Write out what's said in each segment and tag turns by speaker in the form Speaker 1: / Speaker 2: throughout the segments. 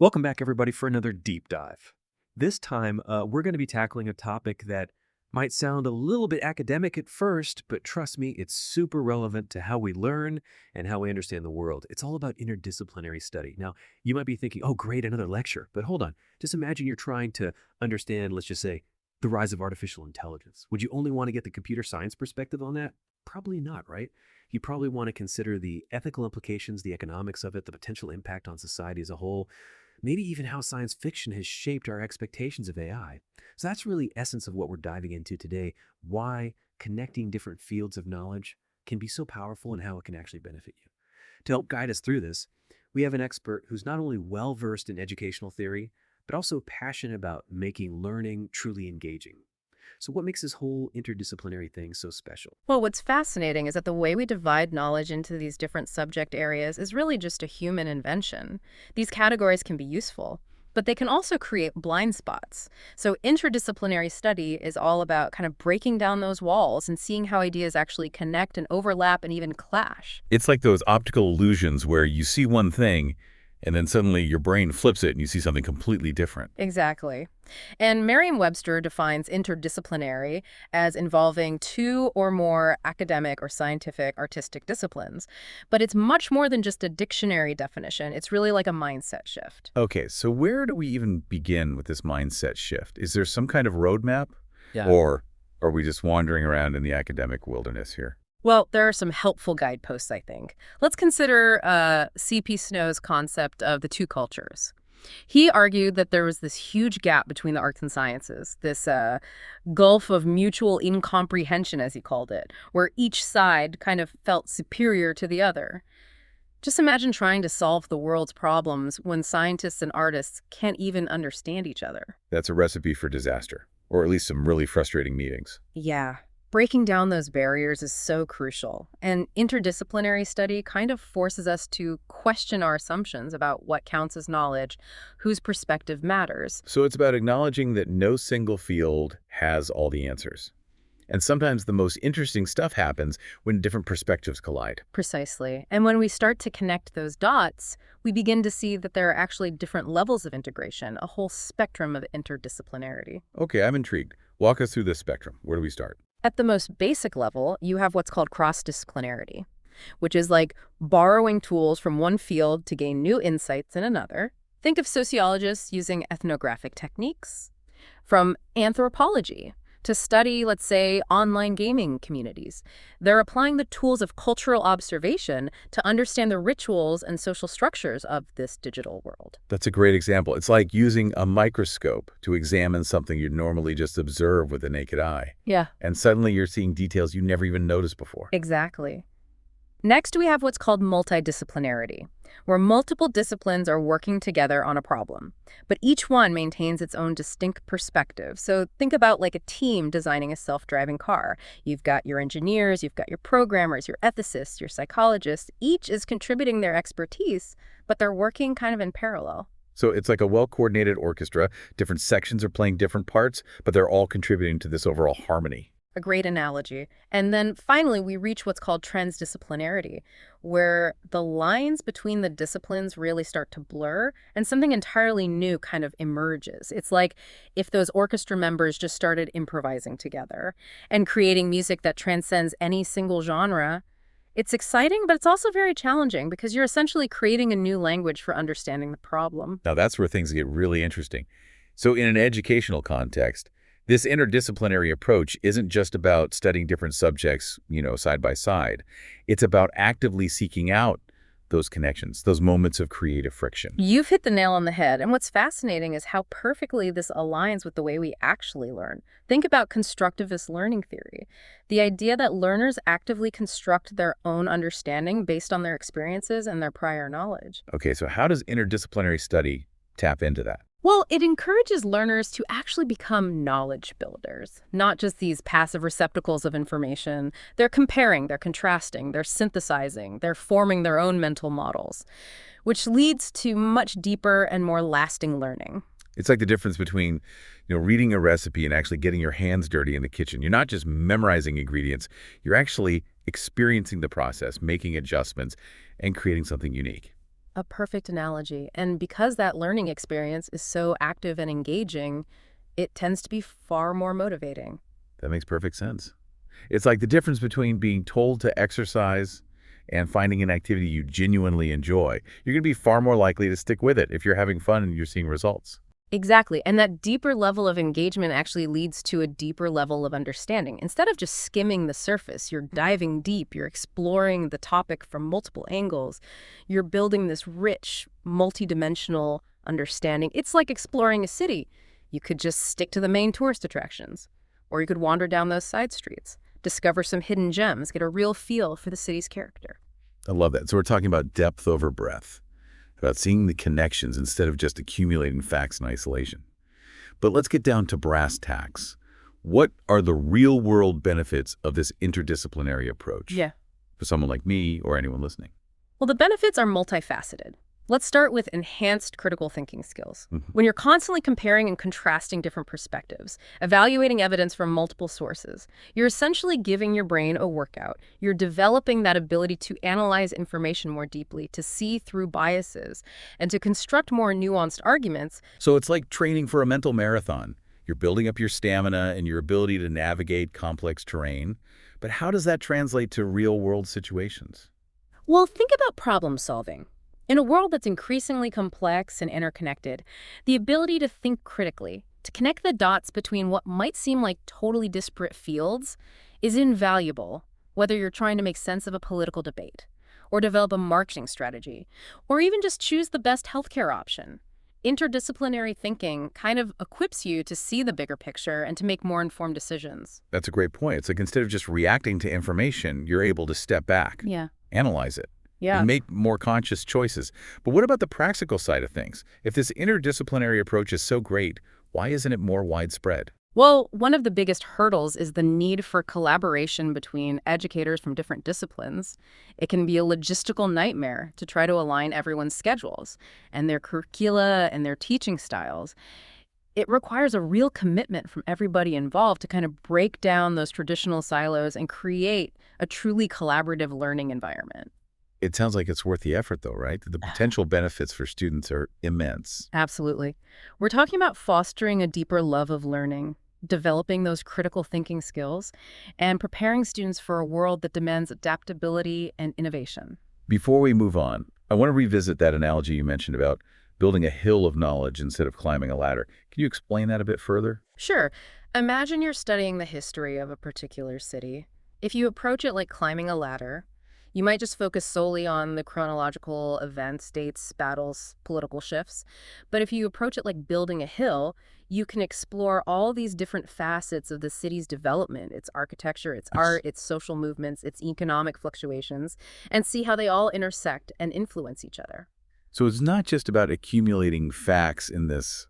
Speaker 1: Welcome back, everybody, for another deep dive. This time, we're going to be tackling a topic that might sound a little bit academic at first, but trust me, it's super relevant to how we learn and how we understand the world. It's all about interdisciplinary study. Now, you might be thinking, oh, great, another lecture. But hold on. Just imagine you're trying to understand, let's just say, the rise of artificial intelligence. Would you only want to get the computer science perspective on that? Probably not, right? You probably want to consider the ethical implications, the economics of it, the potential impact on society as a whole, maybe even how science fiction has shaped our expectations of AI. So that's really the essence of what we're diving into today, why connecting different fields of knowledge can be so powerful and how it can actually benefit you. To help guide us through this, we have an expert who's not only well-versed in educational theory, but also passionate about making learning truly engaging. So what makes this whole interdisciplinary thing so special?
Speaker 2: Well, what's fascinating is that the way we divide knowledge into these different subject areas is really just a human invention. These categories can be useful, but they can also create blind spots. So interdisciplinary study is all about kind of breaking down those walls and seeing how ideas actually connect and overlap and even clash.
Speaker 3: It's like those optical illusions where you see one thing and then suddenly your brain flips it and you see something completely different.
Speaker 2: Exactly. And Merriam-Webster defines interdisciplinary as involving two or more academic or scientific artistic disciplines. But it's much more than just a dictionary definition. It's really like a mindset shift.
Speaker 3: Okay, so where do we even begin with this mindset shift? Is there some kind of roadmap?
Speaker 1: Yeah.
Speaker 3: Or are we just wandering around in the academic wilderness here?
Speaker 2: Well, there are some helpful guideposts, I think. Let's consider C.P. Snow's concept of the two cultures. He argued that there was this huge gap between the arts and sciences, this gulf of mutual incomprehension, as he called it, where each side kind of felt superior to the other. Just imagine trying to solve the world's problems when scientists and artists can't even understand each other.
Speaker 3: That's a recipe for disaster, or at least some really frustrating meetings.
Speaker 2: Yeah. Breaking down those barriers is so crucial, and interdisciplinary study kind of forces us to question our assumptions about what counts as knowledge, whose perspective matters.
Speaker 3: So it's about acknowledging that no single field has all the answers. And sometimes the most interesting stuff happens when different perspectives collide.
Speaker 2: Precisely. And when we start to connect those dots, we begin to see that there are actually different levels of integration, a whole spectrum of interdisciplinarity.
Speaker 3: Okay, I'm intrigued. Walk us through this spectrum. Where do we start?
Speaker 2: At the most basic level, you have what's called cross-disciplinarity, which is like borrowing tools from one field to gain new insights in another. Think of sociologists using ethnographic techniques, from anthropology to study, let's say, online gaming communities. They're applying the tools of cultural observation to understand the rituals and social structures of this digital world.
Speaker 3: That's a great example. It's like using a microscope to examine something you'd normally just observe with the naked eye.
Speaker 2: Yeah,
Speaker 3: And suddenly you're seeing details you never even noticed before.
Speaker 2: exactly. Next, we have what's called multidisciplinarity, where multiple disciplines are working together on a problem, but each one maintains its own distinct perspective. So think about like a team designing a self-driving car. You've got your engineers, you've got your programmers, your ethicists, your psychologists. Each is contributing their expertise, but they're working kind of in parallel.
Speaker 3: So it's like a well-coordinated orchestra. Different sections are playing different parts, but they're all contributing to this overall harmony.
Speaker 2: A great analogy. And then finally, we reach what's called transdisciplinarity, where the lines between the disciplines really start to blur and something entirely new kind of emerges. It's like if those orchestra members just started improvising together and creating music that transcends any single genre. It's exciting, but it's also very challenging because you're essentially creating a new language for understanding the problem.
Speaker 3: Now that's where things get really interesting. So in an educational context, this interdisciplinary approach isn't just about studying different subjects, side by side. It's about actively seeking out those connections, those moments of creative friction.
Speaker 2: You've hit the nail on the head, and what's fascinating is how perfectly this aligns with the way we actually learn. Think about constructivist learning theory, the idea that learners actively construct their own understanding based on their experiences and their prior knowledge.
Speaker 3: Okay, so how does interdisciplinary study tap into that?
Speaker 2: Well, it encourages learners to actually become knowledge builders, not just these passive receptacles of information. They're comparing, they're contrasting, they're synthesizing, they're forming their own mental models, which leads to much deeper and more lasting learning.
Speaker 3: It's like the difference between, reading a recipe and actually getting your hands dirty in the kitchen. You're not just memorizing ingredients, you're actually experiencing the process, making adjustments, and creating something unique.
Speaker 2: A perfect analogy. And because that learning experience is so active and engaging, it tends to be far more motivating.
Speaker 3: That makes perfect sense. It's like the difference between being told to exercise and finding an activity you genuinely enjoy. You're going to be far more likely to stick with it if you're having fun and you're seeing results.
Speaker 2: Exactly. And that deeper level of engagement actually leads to a deeper level of understanding. Instead of just skimming the surface, you're diving deep, you're exploring the topic from multiple angles, you're building this rich, multidimensional understanding. It's like exploring a city. You could just stick to the main tourist attractions, or you could wander down those side streets, discover some hidden gems, get a real feel for the city's character.
Speaker 3: I love that. So we're talking about depth over breadth, about seeing the connections instead of just accumulating facts in isolation. But let's get down to brass tacks. What are the real-world benefits of this interdisciplinary approach
Speaker 2: Yeah.
Speaker 3: for someone like me or anyone listening?
Speaker 2: Well, the benefits are multifaceted. Let's start with enhanced critical thinking skills.
Speaker 3: Mhm.
Speaker 2: When you're constantly comparing and contrasting different perspectives, evaluating evidence from multiple sources, you're essentially giving your brain a workout. You're developing that ability to analyze information more deeply, to see through biases, and to construct more nuanced arguments.
Speaker 3: So it's like training for a mental marathon. You're building up your stamina and your ability to navigate complex terrain. But how does that translate to real-world situations?
Speaker 2: Well, think about problem solving. In a world that's increasingly complex and interconnected, the ability to think critically, to connect the dots between what might seem like totally disparate fields, is invaluable, whether you're trying to make sense of a political debate, or develop a marketing strategy, or even just choose the best healthcare option. Interdisciplinary thinking kind of equips you to see the bigger picture and to make more informed decisions.
Speaker 3: That's a great point. It's like instead of just reacting to information, you're able to step back,
Speaker 2: Yeah.
Speaker 3: analyze it,
Speaker 2: Yeah.
Speaker 3: and make more conscious choices. But what about the practical side of things? If this interdisciplinary approach is so great, why isn't it more widespread?
Speaker 2: Well, one of the biggest hurdles is the need for collaboration between educators from different disciplines. It can be a logistical nightmare to try to align everyone's schedules and their curricula and their teaching styles. It requires a real commitment from everybody involved to kind of break down those traditional silos and create a truly collaborative learning environment.
Speaker 3: It sounds like it's worth the effort, though, right? The potential benefits for students are immense.
Speaker 2: Absolutely. We're talking about fostering a deeper love of learning, developing those critical thinking skills, and preparing students for a world that demands adaptability and innovation.
Speaker 3: Before we move on, I want to revisit that analogy you mentioned about building a hill of knowledge instead of climbing a ladder. Can you explain that a bit further?
Speaker 2: Sure. Imagine you're studying the history of a particular city. If you approach it like climbing a ladder, you might just focus solely on the chronological events, dates, battles, political shifts. But if you approach it like building a hill, you can explore all these different facets of the city's development, its architecture, its art, its social movements, its economic fluctuations, and see how they all intersect and influence each other.
Speaker 3: So it's not just about accumulating facts in this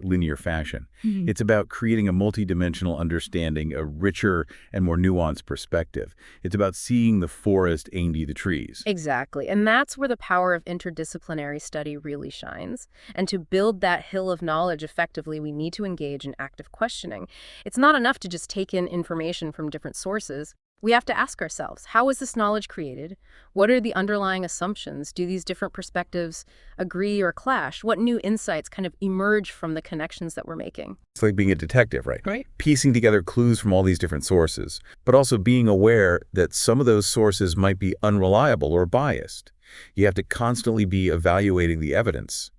Speaker 3: linear fashion. It's about creating a multidimensional understanding, a richer and more nuanced perspective. It's about seeing the forest ain't the trees.
Speaker 2: Exactly. And that's where the power of interdisciplinary study really shines. And to build that hill of knowledge effectively, we need to engage in active questioning. It's not enough to just take in information from different sources. We have to ask ourselves, how was this knowledge created? What are the underlying assumptions? Do these different perspectives agree or clash? What new insights kind of emerge from the connections that we're making?
Speaker 3: It's like being a detective, right?
Speaker 2: Right.
Speaker 3: Piecing together clues from all these different sources, but also being aware that some of those sources might be unreliable or biased. You have to constantly be evaluating the evidence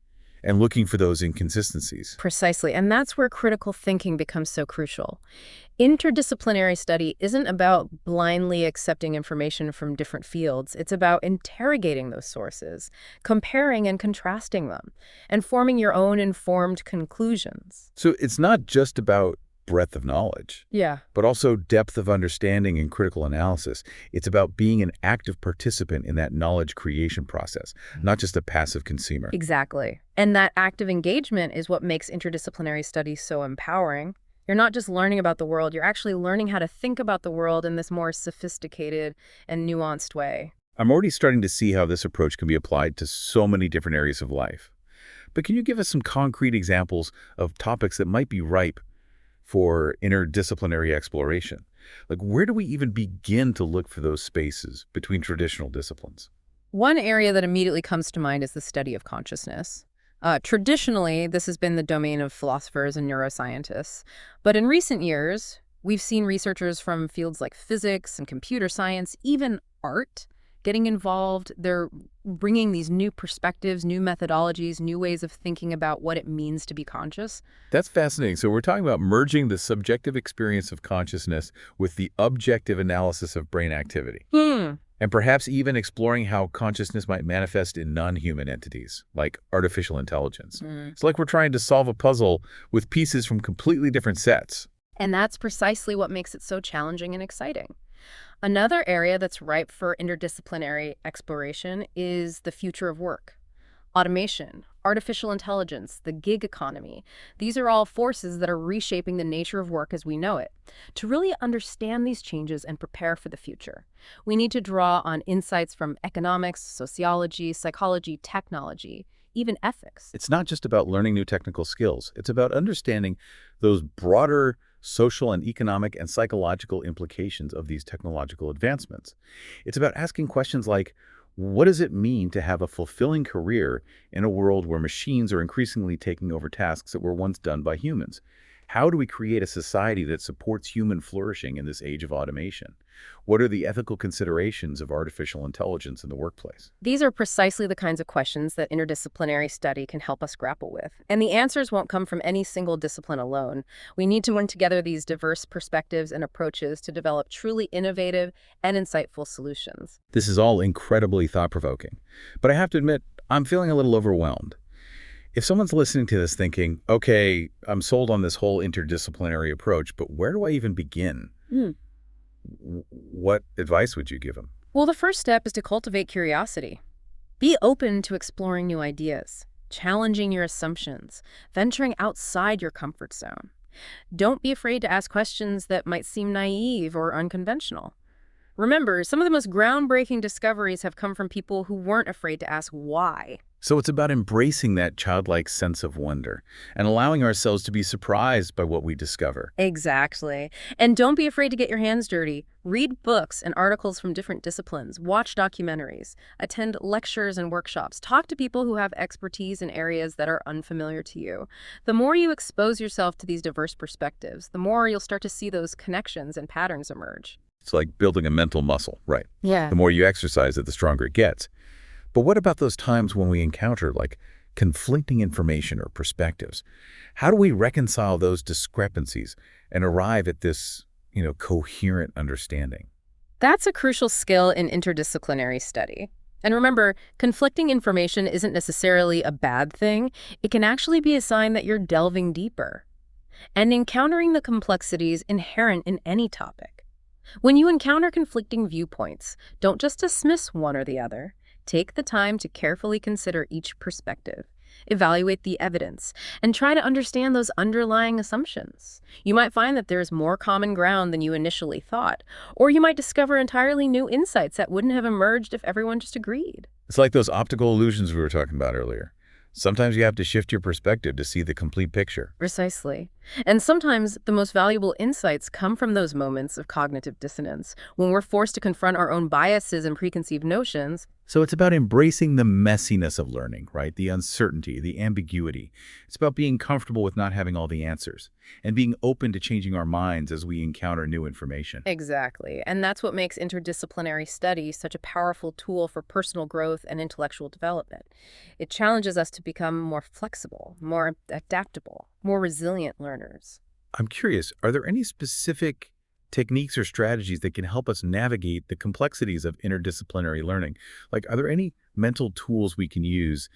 Speaker 3: and looking for those inconsistencies.
Speaker 2: Precisely. And that's where critical thinking becomes so crucial. Interdisciplinary study isn't about blindly accepting information from different fields. It's about interrogating those sources, comparing and contrasting them, and forming your own informed conclusions.
Speaker 3: So it's not just about breadth of knowledge,
Speaker 2: Yeah.
Speaker 3: but also depth of understanding and critical analysis. It's about being an active participant in that knowledge creation process, not just a passive consumer.
Speaker 2: Exactly. And that active engagement is what makes interdisciplinary study so empowering. You're not just learning about the world, you're actually learning how to think about the world in this more sophisticated and nuanced way.
Speaker 3: I'm already starting to see how this approach can be applied to so many different areas of life. But can you give us some concrete examples of topics that might be ripe for interdisciplinary exploration? Like, where do we even begin to look for those spaces between traditional disciplines?
Speaker 2: One area that immediately comes to mind is the study of consciousness. Traditionally, this has been the domain of philosophers and neuroscientists. But in recent years, we've seen researchers from fields like physics and computer science, even art, getting involved. They're bringing these new perspectives, new methodologies, new ways of thinking about what it means to be conscious.
Speaker 3: That's fascinating. So we're talking about merging the subjective experience of consciousness with the objective analysis of brain activity. And perhaps even exploring how consciousness might manifest in non-human entities, like artificial intelligence. It's like we're trying to solve a puzzle with pieces from completely different sets.
Speaker 2: And that's precisely what makes it so challenging and exciting. Another area that's ripe for interdisciplinary exploration is the future of work. Automation, artificial intelligence, the gig economy. These are all forces that are reshaping the nature of work as we know it. To really understand these changes and prepare for the future, we need to draw on insights from economics, sociology, psychology, technology, even ethics.
Speaker 3: It's not just about learning new technical skills. It's about understanding those broader social and economic and psychological implications of these technological advancements. It's about asking questions like, what does it mean to have a fulfilling career in a world where machines are increasingly taking over tasks that were once done by humans? How do we create a society that supports human flourishing in this age of automation? What are the ethical considerations of artificial intelligence in the workplace?
Speaker 2: These are precisely the kinds of questions that interdisciplinary study can help us grapple with. And the answers won't come from any single discipline alone. We need to bring together these diverse perspectives and approaches to develop truly innovative and insightful solutions.
Speaker 3: This is all incredibly thought-provoking. But I have to admit, I'm feeling a little overwhelmed. If someone's listening to this thinking, okay, I'm sold on this whole interdisciplinary approach, but where do I even begin? What advice would you give them?
Speaker 2: Well, the first step is to cultivate curiosity. Be open to exploring new ideas, challenging your assumptions, venturing outside your comfort zone. Don't be afraid to ask questions that might seem naive or unconventional. Remember, some of the most groundbreaking discoveries have come from people who weren't afraid to ask why.
Speaker 3: So it's about embracing that childlike sense of wonder and allowing ourselves to be surprised by what we discover.
Speaker 2: Exactly. And don't be afraid to get your hands dirty. Read books and articles from different disciplines, watch documentaries, attend lectures and workshops, talk to people who have expertise in areas that are unfamiliar to you. The more you expose yourself to these diverse perspectives, the more you'll start to see those connections and patterns emerge.
Speaker 3: It's like building a mental muscle, right?
Speaker 2: Yeah.
Speaker 3: The more you exercise it, the stronger it gets. But what about those times when we encounter like conflicting information or perspectives? How do we reconcile those discrepancies and arrive at this, coherent understanding?
Speaker 2: That's a crucial skill in interdisciplinary study. And remember, conflicting information isn't necessarily a bad thing. It can actually be a sign that you're delving deeper and encountering the complexities inherent in any topic. When you encounter conflicting viewpoints, don't just dismiss one or the other. Take the time to carefully consider each perspective, evaluate the evidence, and try to understand those underlying assumptions. You might find that there's more common ground than you initially thought, or you might discover entirely new insights that wouldn't have emerged if everyone just agreed.
Speaker 3: It's like those optical illusions we were talking about earlier. Sometimes you have to shift your perspective to see the complete picture.
Speaker 2: Precisely. And sometimes the most valuable insights come from those moments of cognitive dissonance, when we're forced to confront our own biases and preconceived notions.
Speaker 3: So it's about embracing the messiness of learning, right? The uncertainty, the ambiguity. It's about being comfortable with not having all the answers and being open to changing our minds as we encounter new information.
Speaker 2: Exactly. And that's what makes interdisciplinary study such a powerful tool for personal growth and intellectual development. It challenges us to become more flexible, more adaptable, more resilient learners.
Speaker 3: I'm curious, are there any specific techniques or strategies that can help us navigate the complexities of interdisciplinary learning? Like, are there any mental tools we can use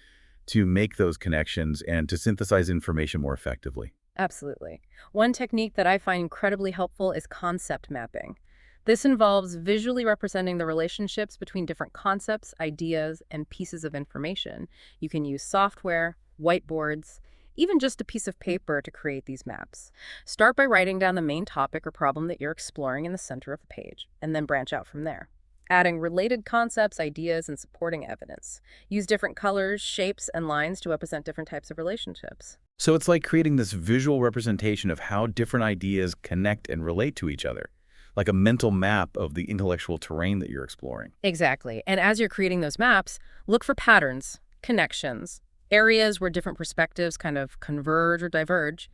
Speaker 3: to make those connections and to synthesize information more effectively?
Speaker 2: Absolutely. One technique that I find incredibly helpful is concept mapping. This involves visually representing the relationships between different concepts, ideas, and pieces of information. You can use software, whiteboards, even just a piece of paper to create these maps. Start by writing down the main topic or problem that you're exploring in the center of the page, and then branch out from there, adding related concepts, ideas, and supporting evidence. Use different colors, shapes, and lines to represent different types of relationships.
Speaker 3: So it's like creating this visual representation of how different ideas connect and relate to each other, like a mental map of the intellectual terrain that you're exploring.
Speaker 2: Exactly. And as you're creating those maps, look for patterns, connections, areas where different perspectives kind of converge or diverge.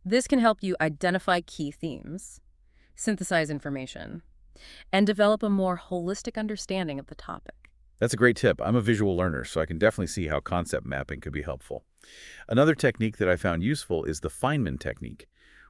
Speaker 2: This can help you identify key themes, synthesize information, and develop a more holistic understanding of the topic.
Speaker 3: That's a great tip. I'm a visual learner, so I can definitely see how concept mapping could be helpful. Another technique that I found useful is the Feynman technique,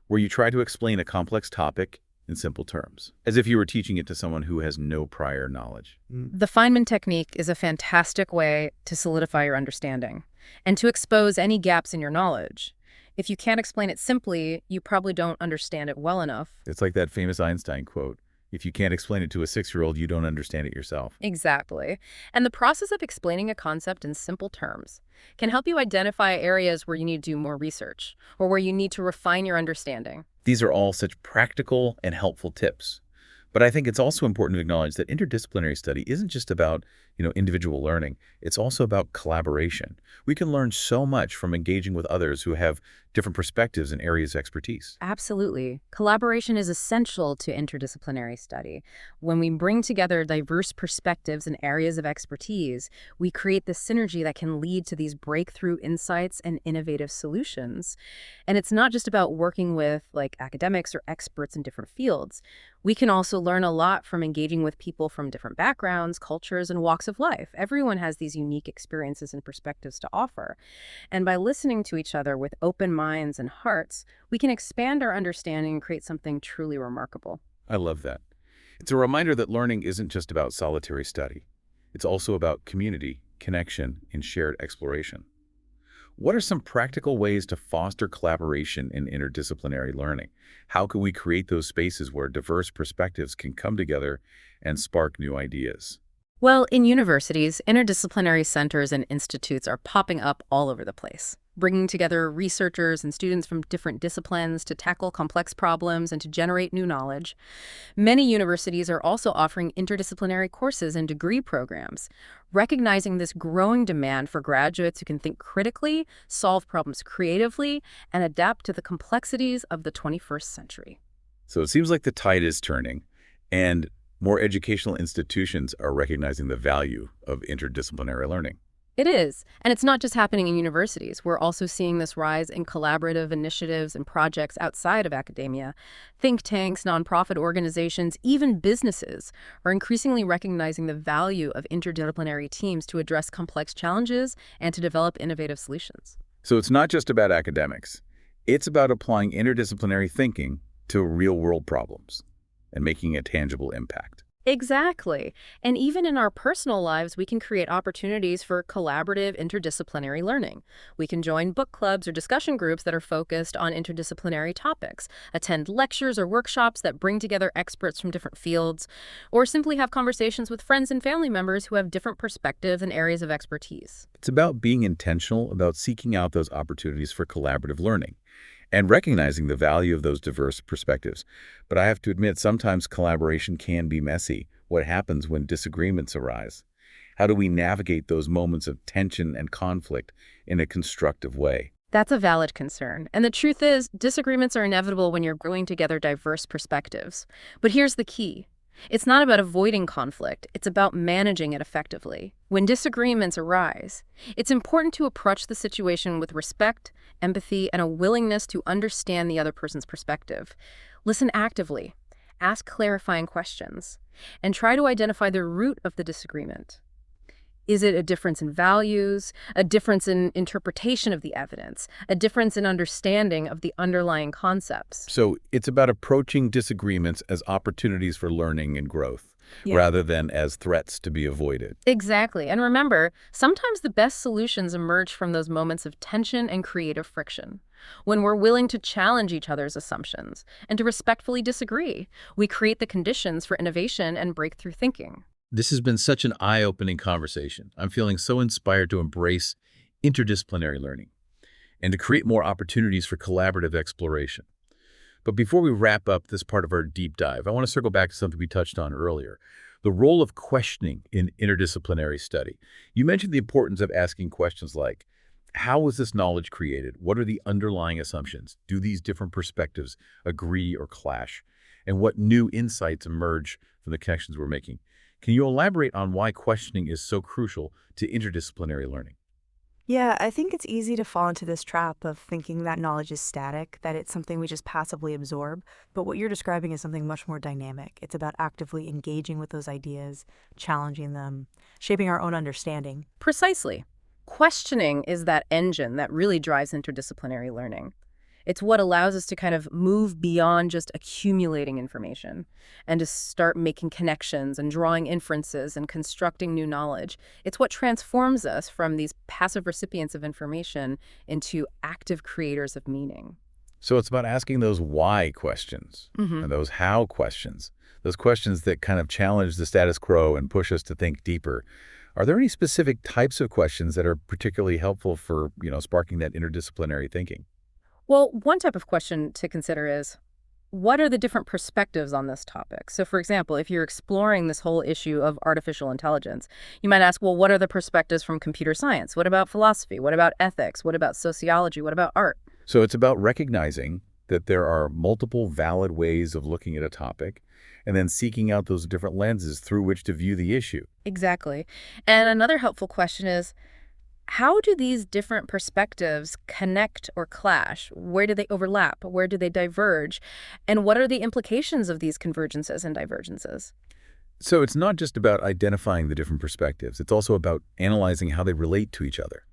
Speaker 3: where you try to explain a complex topic in simple terms, as if you were teaching it to someone who has no prior knowledge.
Speaker 2: The Feynman technique is a fantastic way to solidify your understanding and to expose any gaps in your knowledge. If you can't explain it simply, you probably don't understand it well enough.
Speaker 3: It's like that famous Einstein quote, if you can't explain it to a 6-year-old, you don't understand it yourself.
Speaker 2: Exactly. And the process of explaining a concept in simple terms can help you identify areas where you need to do more research or where you need to refine your understanding.
Speaker 3: These are all such practical and helpful tips. But I think it's also important to acknowledge that interdisciplinary study isn't just about, individual learning. It's also about collaboration. We can learn so much from engaging with others who have different perspectives and areas of expertise.
Speaker 2: Absolutely. Collaboration is essential to interdisciplinary study. When we bring together diverse perspectives and areas of expertise, we create the synergy that can lead to these breakthrough insights and innovative solutions. And it's not just about working with academics or experts in different fields. We can also learn a lot from engaging with people from different backgrounds, cultures, and walks of life. Everyone has these unique experiences and perspectives to offer. And by listening to each other with open minds and hearts, we can expand our understanding and create something truly remarkable.
Speaker 3: I love that. It's a reminder that learning isn't just about solitary study. It's also about community, connection, and shared exploration. What are some practical ways to foster collaboration in interdisciplinary learning? How can we create those spaces where diverse perspectives can come together and spark new ideas?
Speaker 2: Well, in universities, interdisciplinary centers and institutes are popping up all over the place, bringing together researchers and students from different disciplines to tackle complex problems and to generate new knowledge. Many universities are also offering interdisciplinary courses and degree programs, recognizing this growing demand for graduates who can think critically, solve problems creatively, and adapt to the complexities of the 21st century.
Speaker 3: So it seems like the tide is turning, and more educational institutions are recognizing the value of interdisciplinary learning.
Speaker 2: It is. And it's not just happening in universities. We're also seeing this rise in collaborative initiatives and projects outside of academia. Think tanks, nonprofit organizations, even businesses are increasingly recognizing the value of interdisciplinary teams to address complex challenges and to develop innovative solutions.
Speaker 3: So it's not just about academics. It's about applying interdisciplinary thinking to real-world problems and making a tangible impact.
Speaker 2: Exactly. And even in our personal lives, we can create opportunities for collaborative interdisciplinary learning. We can join book clubs or discussion groups that are focused on interdisciplinary topics, attend lectures or workshops that bring together experts from different fields, or simply have conversations with friends and family members who have different perspectives and areas of expertise.
Speaker 3: It's about being intentional about seeking out those opportunities for collaborative learning and recognizing the value of those diverse perspectives. But I have to admit, sometimes collaboration can be messy. What happens when disagreements arise? How do we navigate those moments of tension and conflict in a constructive way?
Speaker 2: That's a valid concern. And the truth is, disagreements are inevitable when you're bringing together diverse perspectives. But here's the key. It's not about avoiding conflict. It's about managing it effectively. When disagreements arise, it's important to approach the situation with respect, empathy, and a willingness to understand the other person's perspective. Listen actively, ask clarifying questions, and try to identify the root of the disagreement. Is it a difference in values, a difference in interpretation of the evidence, a difference in understanding of the underlying concepts?
Speaker 3: So it's about approaching disagreements as opportunities for learning and growth, rather than as threats to be avoided.
Speaker 2: Exactly. And remember, sometimes the best solutions emerge from those moments of tension and creative friction. When we're willing to challenge each other's assumptions and to respectfully disagree, we create the conditions for innovation and breakthrough thinking.
Speaker 3: This has been such an eye-opening conversation. I'm feeling so inspired to embrace interdisciplinary learning and to create more opportunities for collaborative exploration. But before we wrap up this part of our deep dive, I want to circle back to something we touched on earlier, the role of questioning in interdisciplinary study. You mentioned the importance of asking questions like, how was this knowledge created? What are the underlying assumptions? Do these different perspectives agree or clash? and what new insights emerge from the connections we're making. Can you elaborate on why questioning is so crucial to interdisciplinary learning?
Speaker 4: Yeah, I think it's easy to fall into this trap of thinking that knowledge is static, that it's something we just passively absorb. But what you're describing is something much more dynamic. It's about actively engaging with those ideas, challenging them, shaping our own understanding.
Speaker 2: Precisely. Questioning is that engine that really drives interdisciplinary learning. It's what allows us to kind of move beyond just accumulating information and to start making connections and drawing inferences and constructing new knowledge. It's what transforms us from these passive recipients of information into active creators of meaning.
Speaker 3: So it's about asking those why questions and those how questions, those questions that kind of challenge the status quo and push us to think deeper. Are there any specific types of questions that are particularly helpful for, sparking that interdisciplinary thinking?
Speaker 2: Well, one type of question to consider is, what are the different perspectives on this topic? So, for example, if you're exploring this whole issue of artificial intelligence, you might ask, well, what are the perspectives from computer science? What about philosophy? What about ethics? What about sociology? What about art?
Speaker 3: So it's about recognizing that there are multiple valid ways of looking at a topic and then seeking out those different lenses through which to view the issue.
Speaker 2: Exactly. And another helpful question is, how do these different perspectives connect or clash? Where do they overlap? Where do they diverge? And what are the implications of these convergences and divergences?
Speaker 3: So it's not just about identifying the different perspectives. It's also about analyzing how they relate to each other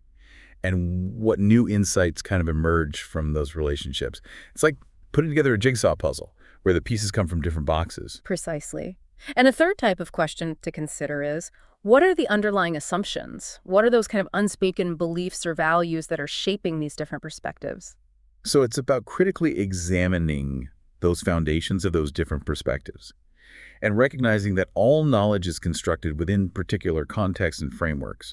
Speaker 3: and what new insights kind of emerge from those relationships. It's like putting together a jigsaw puzzle where the pieces come from different boxes.
Speaker 2: Precisely. And a third type of question to consider is, what are the underlying assumptions? What are those kind of unspoken beliefs or values that are shaping these different perspectives?
Speaker 3: So it's about critically examining those foundations of those different perspectives and recognizing that all knowledge is constructed within particular contexts and frameworks.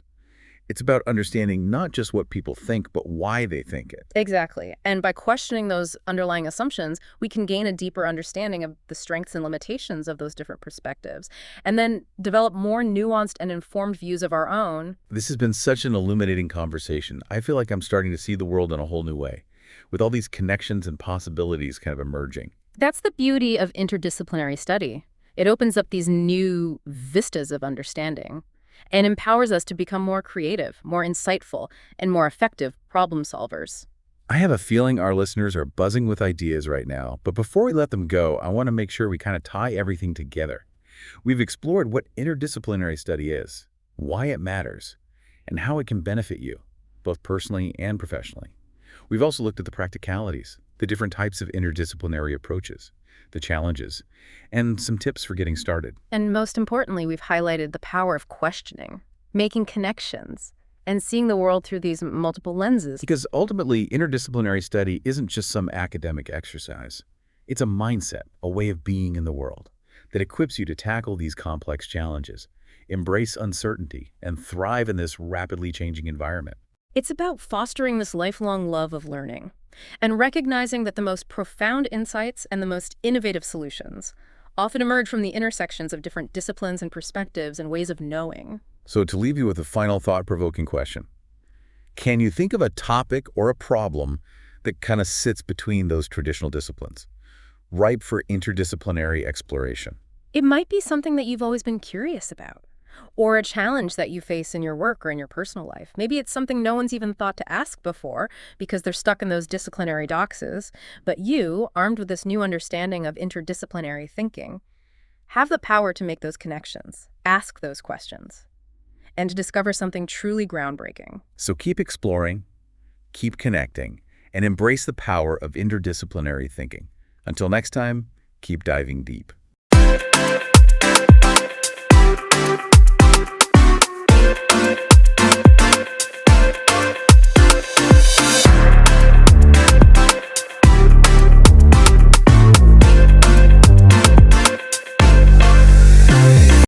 Speaker 3: It's about understanding not just what people think, but why they think it.
Speaker 2: Exactly. And by questioning those underlying assumptions, we can gain a deeper understanding of the strengths and limitations of those different perspectives, and then develop more nuanced and informed views of our own.
Speaker 3: This has been such an illuminating conversation. I feel like I'm starting to see the world in a whole new way, with all these connections and possibilities kind of emerging.
Speaker 2: That's the beauty of interdisciplinary study. It opens up these new vistas of understanding and empowers us to become more creative, more insightful, and more effective problem solvers.
Speaker 3: I have a feeling our listeners are buzzing with ideas right now, but before we let them go, I want to make sure we kind of tie everything together. We've explored what interdisciplinary study is, why it matters, and how it can benefit you, both personally and professionally. We've also looked at the practicalities, the different types of interdisciplinary approaches, the challenges, and some tips for getting started.
Speaker 2: And most importantly, we've highlighted the power of questioning, making connections, and seeing the world through these multiple lenses.
Speaker 3: Because ultimately, interdisciplinary study isn't just some academic exercise. It's a mindset, a way of being in the world that equips you to tackle these complex challenges, embrace uncertainty, and thrive in this rapidly changing environment.
Speaker 2: It's about fostering this lifelong love of learning and recognizing that the most profound insights and the most innovative solutions often emerge from the intersections of different disciplines and perspectives and ways of knowing.
Speaker 3: So to leave you with a final thought-provoking question, can you think of a topic or a problem that kind of sits between those traditional disciplines, ripe for interdisciplinary exploration?
Speaker 2: It might be something that you've always been curious about, or a challenge that you face in your work or in your personal life. Maybe it's something no one's even thought to ask before because they're stuck in those disciplinary boxes. But you, armed with this new understanding of interdisciplinary thinking, have the power to make those connections, ask those questions, and to discover something truly groundbreaking.
Speaker 3: So keep exploring, keep connecting, and embrace the power of interdisciplinary thinking. Until next time, keep diving deep.